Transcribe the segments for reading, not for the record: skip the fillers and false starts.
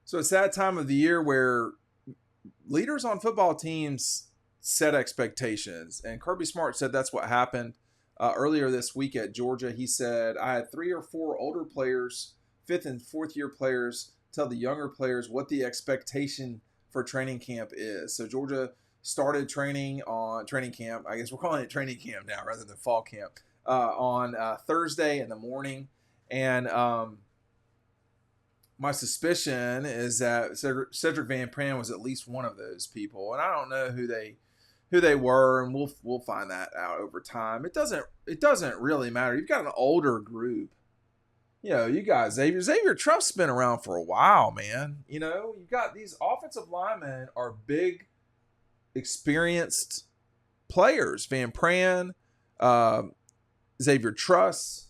So it's that time of the year where leaders on football teams set expectations. And Kirby Smart said that's what happened earlier this week at Georgia. He said, I had 3 or 4 older players, 5th and 4th year players, tell the younger players what the expectation for training camp is. So Georgia started training camp. I guess we're calling it training camp now rather than fall camp on Thursday in the morning. And my suspicion is that Cedric Van Pran was at least one of those people, and I don't know who they were, and we'll find that out over time. It doesn't really matter. You've got an older group. You got Xavier Trump's been around for a while, man. You've got these offensive linemen are big, experienced players. Van Pran, Xavier Truss,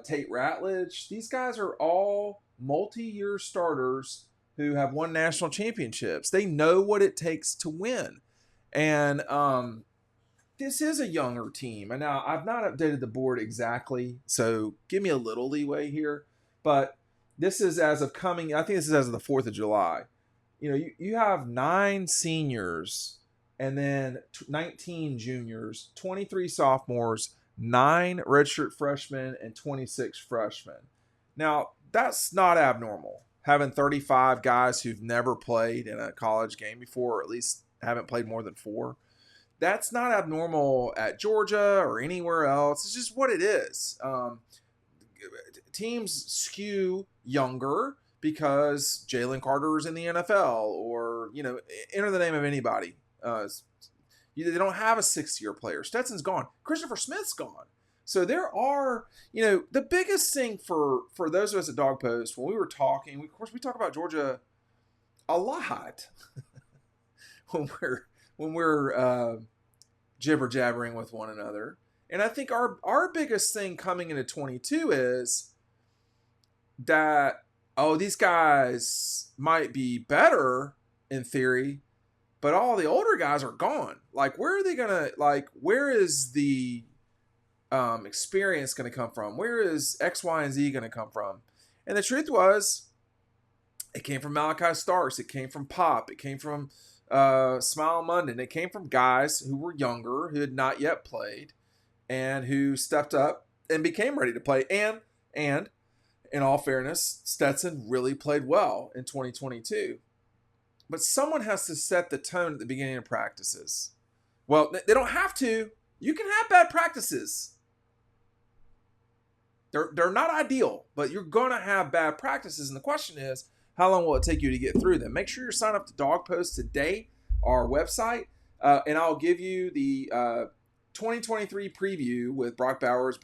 Tate Ratledge. These guys are all multi-year starters who have won national championships. They know what it takes to win. And this is a younger team. And now I've not updated the board exactly, so give me a little leeway here. But this is I think this is as of the 4th of July. You have 9 seniors and then 19 juniors, 23 sophomores, 9 redshirt freshmen, and 26 freshmen. Now, that's not abnormal. Having 35 guys who've never played in a college game before, or at least haven't played more than 4. That's not abnormal at Georgia or anywhere else. It's just what it is. Teams skew younger because Jalen Carter is in the NFL or, enter the name of anybody. They don't have a 6-year player. Stetson's gone. Christopher Smith's gone. So there are, the biggest thing for those of us at Dog Post, when we were talking, of course, we talk about Georgia a lot when we're jibber jabbering with one another. And I think our biggest thing coming into 22 is that, these guys might be better in theory, but all the older guys are gone. Where are they going to, where is the experience going to come from? Where is X, Y, and Z going to come from? And the truth was, it came from Malachi Starks. It came from Pop. It came from Smile Munden. It came from guys who were younger, who had not yet played, and who stepped up and became ready to play. And in all fairness, Stetson really played well in 2022. But someone has to set the tone at the beginning of practices. Well, they don't have to. You can have bad practices. They're not ideal, but you're going to have bad practices. And the question is, how long will it take you to get through them? Make sure you're signed up to Dog Post today, our website, and I'll give you the 2023 preview with Brock Bowers,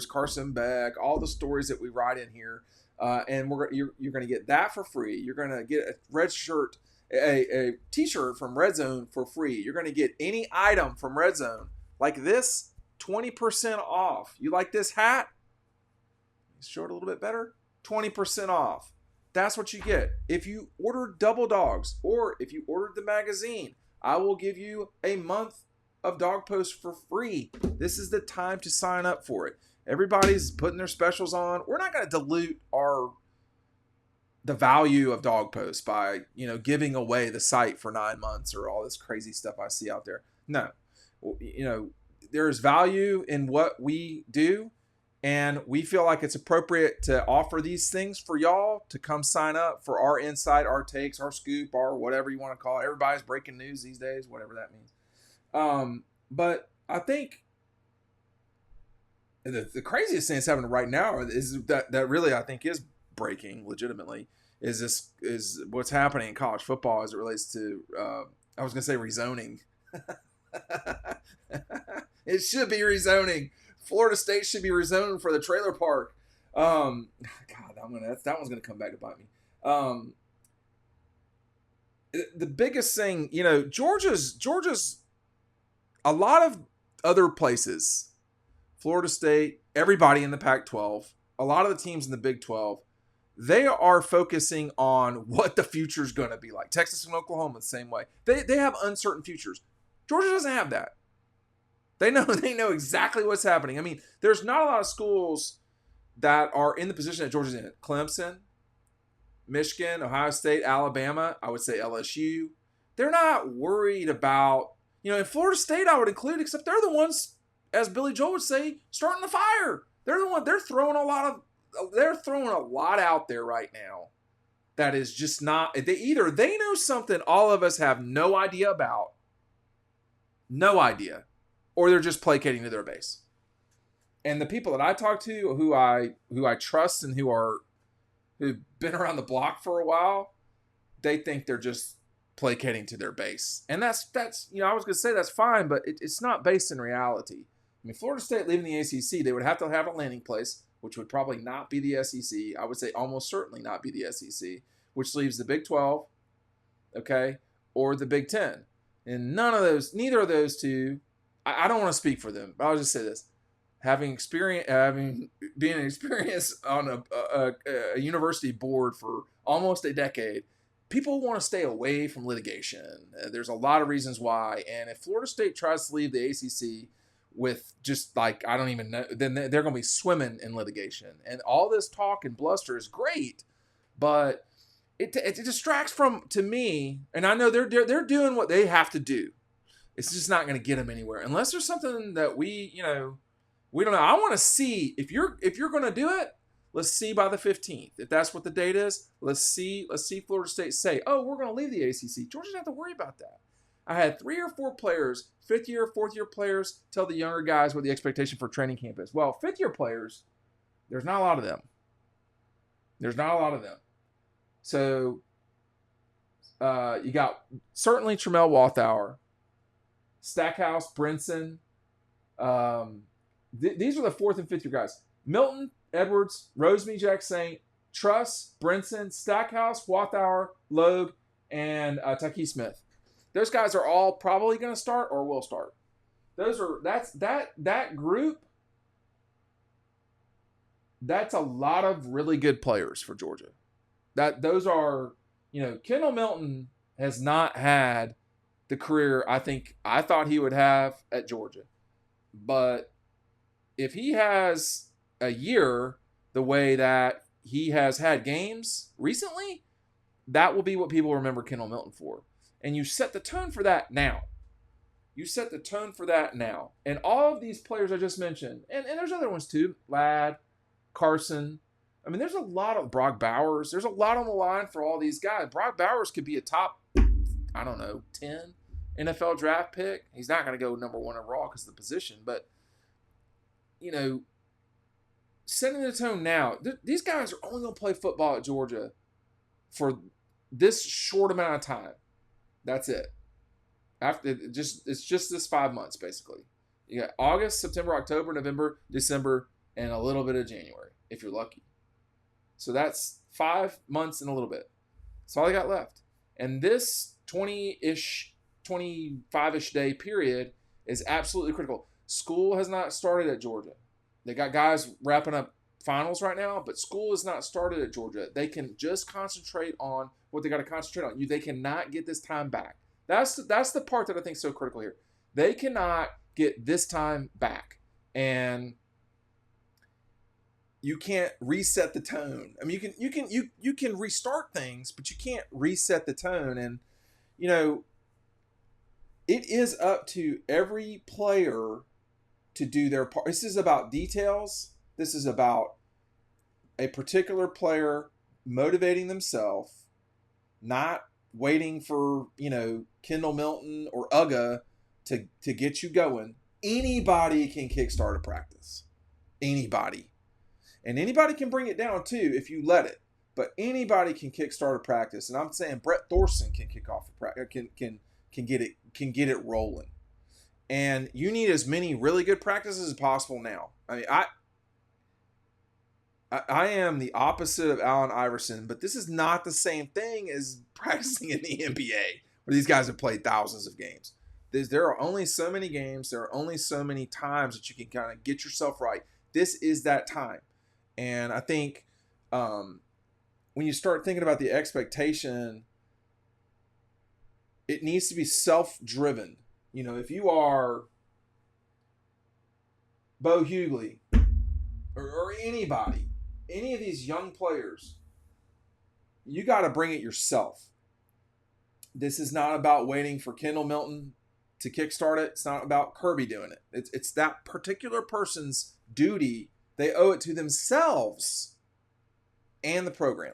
Carson Beck, all the stories that we write in here. And you're going to get that for free. You're going to get a red shirt, a t-shirt from Red Zone for free. You're going to get any item from Red Zone like this, 20% off. You like this hat? Show it a little bit better. 20% off. That's what you get. If you order Double Dogs or if you ordered the magazine, I will give you a month of Dog Post for free. This is the time to sign up for it. Everybody's putting their specials on. We're not going to dilute the value of Dog Post by, giving away the site for 9 months or all this crazy stuff I see out there. No. There's value in what we do, and we feel like it's appropriate to offer these things for y'all to come sign up for our insight, our takes, our scoop, our whatever you want to call it. Everybody's breaking news these days, whatever that means. But I think the craziest thing that's happening right now is that really I think is breaking legitimately is what's happening in college football as it relates to I was going to say rezoning. It should be rezoning. Florida State should be rezoned for the trailer park. God, that one's gonna come back to bite me. The biggest thing, Georgia's a lot of other places. Florida State, everybody in the Pac-12, a lot of the teams in the Big 12, they are focusing on what the future is going to be like. Texas and Oklahoma the same way. They have uncertain futures. Georgia doesn't have that. They know exactly what's happening. I mean, there's not a lot of schools that are in the position that Georgia's in. Clemson, Michigan, Ohio State, Alabama, I would say LSU. They're not worried about, in Florida State I would include, except they're the ones, as Billy Joel would say, starting the fire. They're the one, they're throwing a lot out there right now that is just not, they know something all of us have no idea about, no idea, or they're just placating to their base. And the people that I talk to, who I trust and who've been around the block for a while, they think they're just placating to their base. And that's I was going to say that's fine, but it's not based in reality. I mean, Florida State leaving the ACC, they would have to have a landing place, which would probably not be the SEC. I would say almost certainly not be the SEC, which leaves the Big 12, okay, or the Big 10. And neither of those two, I don't want to speak for them, but I'll just say this. Being experienced on a university board for almost a decade, people want to stay away from litigation. There's a lot of reasons why. And if Florida State tries to leave the ACC with just like, I don't even know, then they're going to be swimming in litigation. And all this talk and bluster is great, but it distracts from, to me, and I know they're doing what they have to do. It's just not going to get them anywhere unless there's something that we don't know. I want to see if you're going to do it. Let's see by the 15th. If that's what the date is, let's see Florida State say, "Oh, we're going to leave the ACC." Georgia doesn't have to worry about that. I had 3 or 4 players, 5th-year, 4th-year players, tell the younger guys what the expectation for training camp is. Well, 5th-year players, there's not a lot of them. So you got certainly Tramel Walthour, Stackhouse, Brinson. These are the 4th and 5th year guys. Milton, Edwards, Rosemy, Jack Saint, Truss, Brinson, Stackhouse, Walthour, Logue, and Taki Smith. Those guys are all probably going to start or will start. That group. That's a lot of really good players for Georgia. Those are, Kendall Milton has not had the career I thought he would have at Georgia. But if he has a year the way that he has had games recently, that will be what people remember Kendall Milton for. And you set the tone for that now. And all of these players I just mentioned, and there's other ones too, Ladd, Carson. I mean, there's a lot of Brock Bowers. There's a lot on the line for all these guys. Brock Bowers could be a top, 10 NFL draft pick. He's not going to go number 1 overall because of the position. But, setting the tone now. These guys are only going to play football at Georgia for this short amount of time. That's it. It's just this 5 months, basically. You got August, September, October, November, December, and a little bit of January, if you're lucky. So that's 5 months and a little bit. That's all I got left. And this 25-ish day period is absolutely critical. School has not started at Georgia. They got guys wrapping up finals right now, but school has not started at Georgia. They can just concentrate on what they got to concentrate on. They cannot get this time back. That's the part that I think is so critical here. They cannot get this time back. And you can't reset the tone. I mean, you can restart things, but you can't reset the tone. And it is up to every player to do their part. This is about details. This is about a particular player motivating themselves, not waiting for Kendall Milton or UGA to get you going. Anybody can kickstart a practice. Anybody. And anybody can bring it down too if you let it. But anybody can kickstart a practice. And I'm saying Brett Thorson can kick off a practice, can get it rolling. And you need as many really good practices as possible now. I mean, I am the opposite of Allen Iverson, but this is not the same thing as practicing in the NBA, where these guys have played thousands of games. There are only so many games. There are only so many times that you can kind of get yourself right. This is that time. And I think when you start thinking about the expectation, it needs to be self-driven. If you are Bo Hughley or anybody, any of these young players, You got to bring it yourself. This is not about waiting for Kendall Milton to kickstart it. It's not about Kirby doing it. It's that particular person's duty. They owe it to themselves and the program.